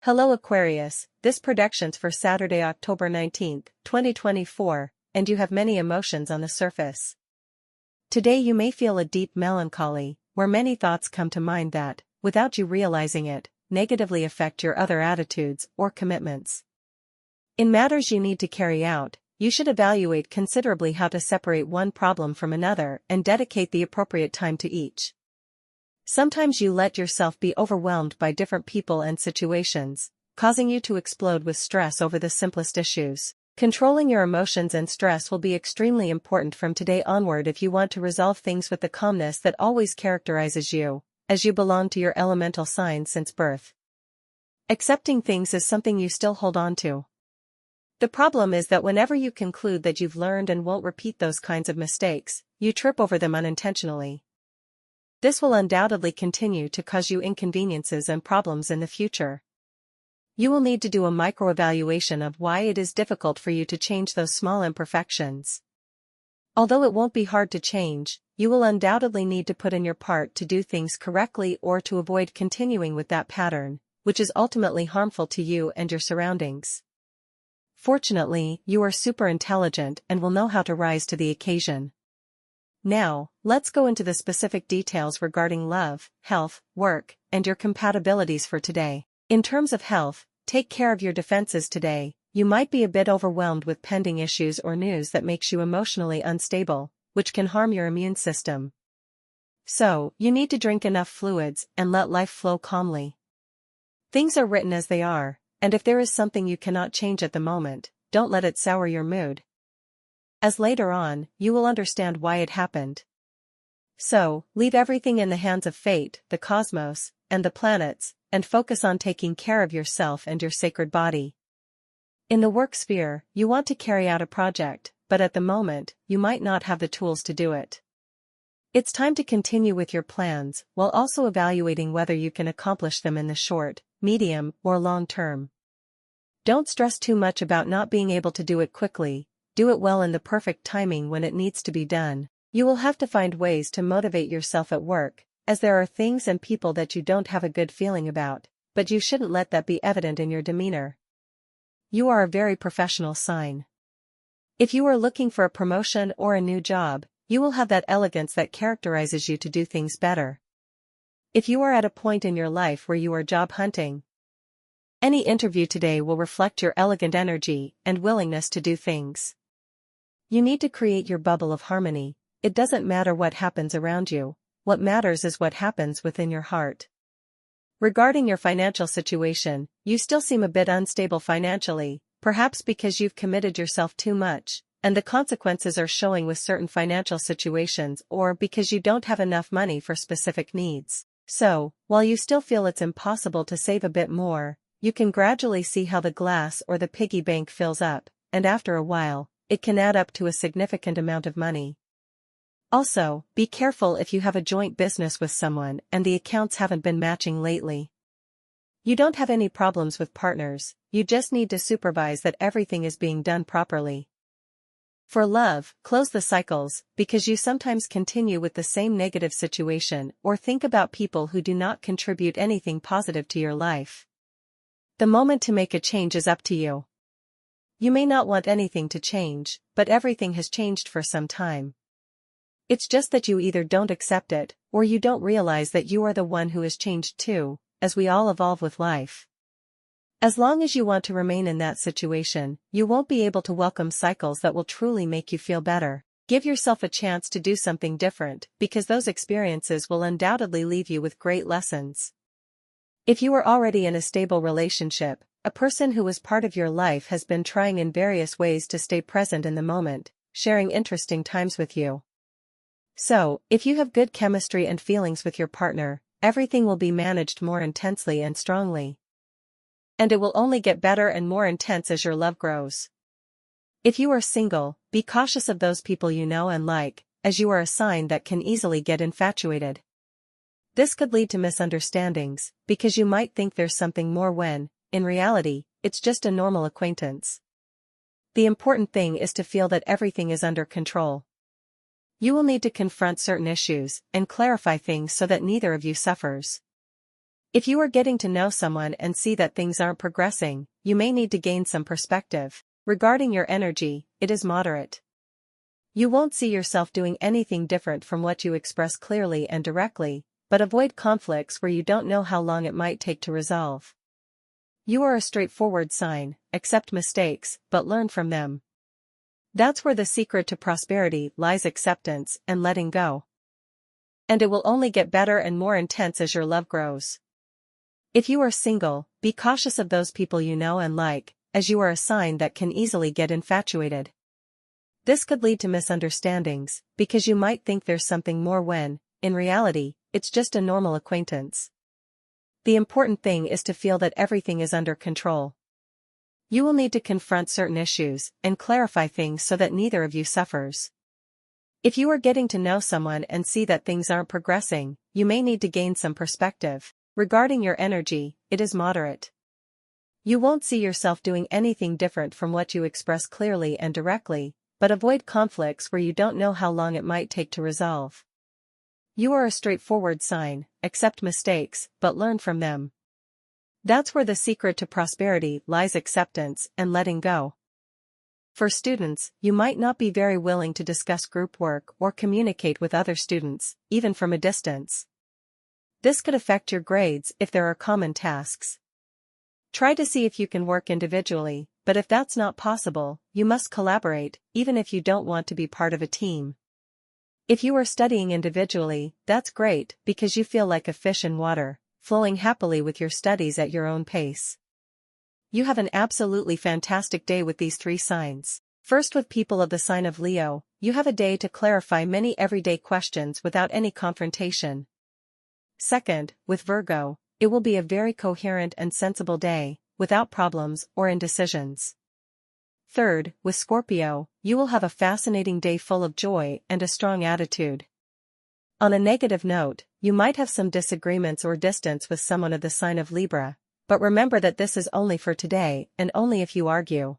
Hello Aquarius, this prediction's for Saturday, October 19th, 2024, and you have many emotions on the surface. Today you may feel a deep melancholy, where many thoughts come to mind that, without you realizing it, negatively affect your other attitudes or commitments. In matters you need to carry out, you should evaluate considerably how to separate one problem from another and dedicate the appropriate time to each. Sometimes you let yourself be overwhelmed by different people and situations, causing you to explode with stress over the simplest issues. Controlling your emotions and stress will be extremely important from today onward if you want to resolve things with the calmness that always characterizes you, as you belong to your elemental sign since birth. Accepting things is something you still hold on to. The problem is that whenever you conclude that you've learned and won't repeat those kinds of mistakes, you trip over them unintentionally. This will undoubtedly continue to cause you inconveniences and problems in the future. You will need to do a micro-evaluation of why it is difficult for you to change those small imperfections. Although it won't be hard to change, you will undoubtedly need to put in your part to do things correctly or to avoid continuing with that pattern, which is ultimately harmful to you and your surroundings. Fortunately, you are super intelligent and will know how to rise to the occasion. Now, let's go into the specific details regarding love, health, work, and your compatibilities for today. In terms of health, take care of your defenses today. You might be a bit overwhelmed with pending issues or news that makes you emotionally unstable, which can harm your immune system. So, you need to drink enough fluids and let life flow calmly. Things are written as they are, and if there is something you cannot change at the moment, don't let it sour your mood, as later on, you will understand why it happened. So, leave everything in the hands of fate, the cosmos, and the planets, and focus on taking care of yourself and your sacred body. In the work sphere, you want to carry out a project, but at the moment, you might not have the tools to do it. It's time to continue with your plans, while also evaluating whether you can accomplish them in the short, medium, or long term. Don't stress too much about not being able to do it quickly. Do it well in the perfect timing when it needs to be done. You will have to find ways to motivate yourself at work, as there are things and people that you don't have a good feeling about, but you shouldn't let that be evident in your demeanor. You are a very professional sign. If you are looking for a promotion or a new job, you will have that elegance that characterizes you to do things better. If you are at a point in your life where you are job hunting, any interview today will reflect your elegant energy and willingness to do things. You need to create your bubble of harmony. It doesn't matter what happens around you, what matters is what happens within your heart. Regarding your financial situation, you still seem a bit unstable financially, perhaps because you've committed yourself too much, and the consequences are showing with certain financial situations, or because you don't have enough money for specific needs. So, while you still feel it's impossible to save a bit more, you can gradually see how the glass or the piggy bank fills up, and after a while, it can add up to a significant amount of money. Also, be careful if you have a joint business with someone and the accounts haven't been matching lately. You don't have any problems with partners, you just need to supervise that everything is being done properly. For love, close the cycles, because you sometimes continue with the same negative situation or think about people who do not contribute anything positive to your life. The moment to make a change is up to you. You may not want anything to change, but everything has changed for some time. It's just that you either don't accept it, or you don't realize that you are the one who has changed too, as we all evolve with life. As long as you want to remain in that situation, you won't be able to welcome cycles that will truly make you feel better. Give yourself a chance to do something different, because those experiences will undoubtedly leave you with great lessons. If you are already in a stable relationship, a person who was part of your life has been trying in various ways to stay present in the moment, sharing interesting times with you. So, if you have good chemistry and feelings with your partner, everything will be managed more intensely and strongly. And it will only get better and more intense as your love grows. If you are single, be cautious of those people you know and like, as you are a sign that can easily get infatuated. This could lead to misunderstandings, because you might think there's something more when, in reality, it's just a normal acquaintance. The important thing is to feel that everything is under control. You will need to confront certain issues and clarify things so that neither of you suffers. If you are getting to know someone and see that things aren't progressing, you may need to gain some perspective. Regarding your energy, it is moderate. You won't see yourself doing anything different from what you express clearly and directly, but avoid conflicts where you don't know how long it might take to resolve. You are a straightforward sign, accept mistakes, but learn from them. That's where the secret to prosperity lies: acceptance and letting go. And it will only get better and more intense as your love grows. If you are single, be cautious of those people you know and like, as you are a sign that can easily get infatuated. This could lead to misunderstandings, because you might think there's something more when, in reality, it's just a normal acquaintance. The important thing is to feel that everything is under control. You will need to confront certain issues and clarify things so that neither of you suffers. If you are getting to know someone and see that things aren't progressing, you may need to gain some perspective. Regarding your energy, it is moderate. You won't see yourself doing anything different from what you express clearly and directly, but avoid conflicts where you don't know how long it might take to resolve. You are a straightforward sign, accept mistakes, but learn from them. That's where the secret to prosperity lies: acceptance and letting go. For students, you might not be very willing to discuss group work or communicate with other students, even from a distance. This could affect your grades if there are common tasks. Try to see if you can work individually, but if that's not possible, you must collaborate, even if you don't want to be part of a team. If you are studying individually, that's great, because you feel like a fish in water, flowing happily with your studies at your own pace. You have an absolutely fantastic day with these three signs. First, with people of the sign of Leo, you have a day to clarify many everyday questions without any confrontation. Second, with Virgo, it will be a very coherent and sensible day, without problems or indecisions. Third, with Scorpio, you will have a fascinating day full of joy and a strong attitude. On a negative note, you might have some disagreements or distance with someone of the sign of Libra, but remember that this is only for today and only if you argue.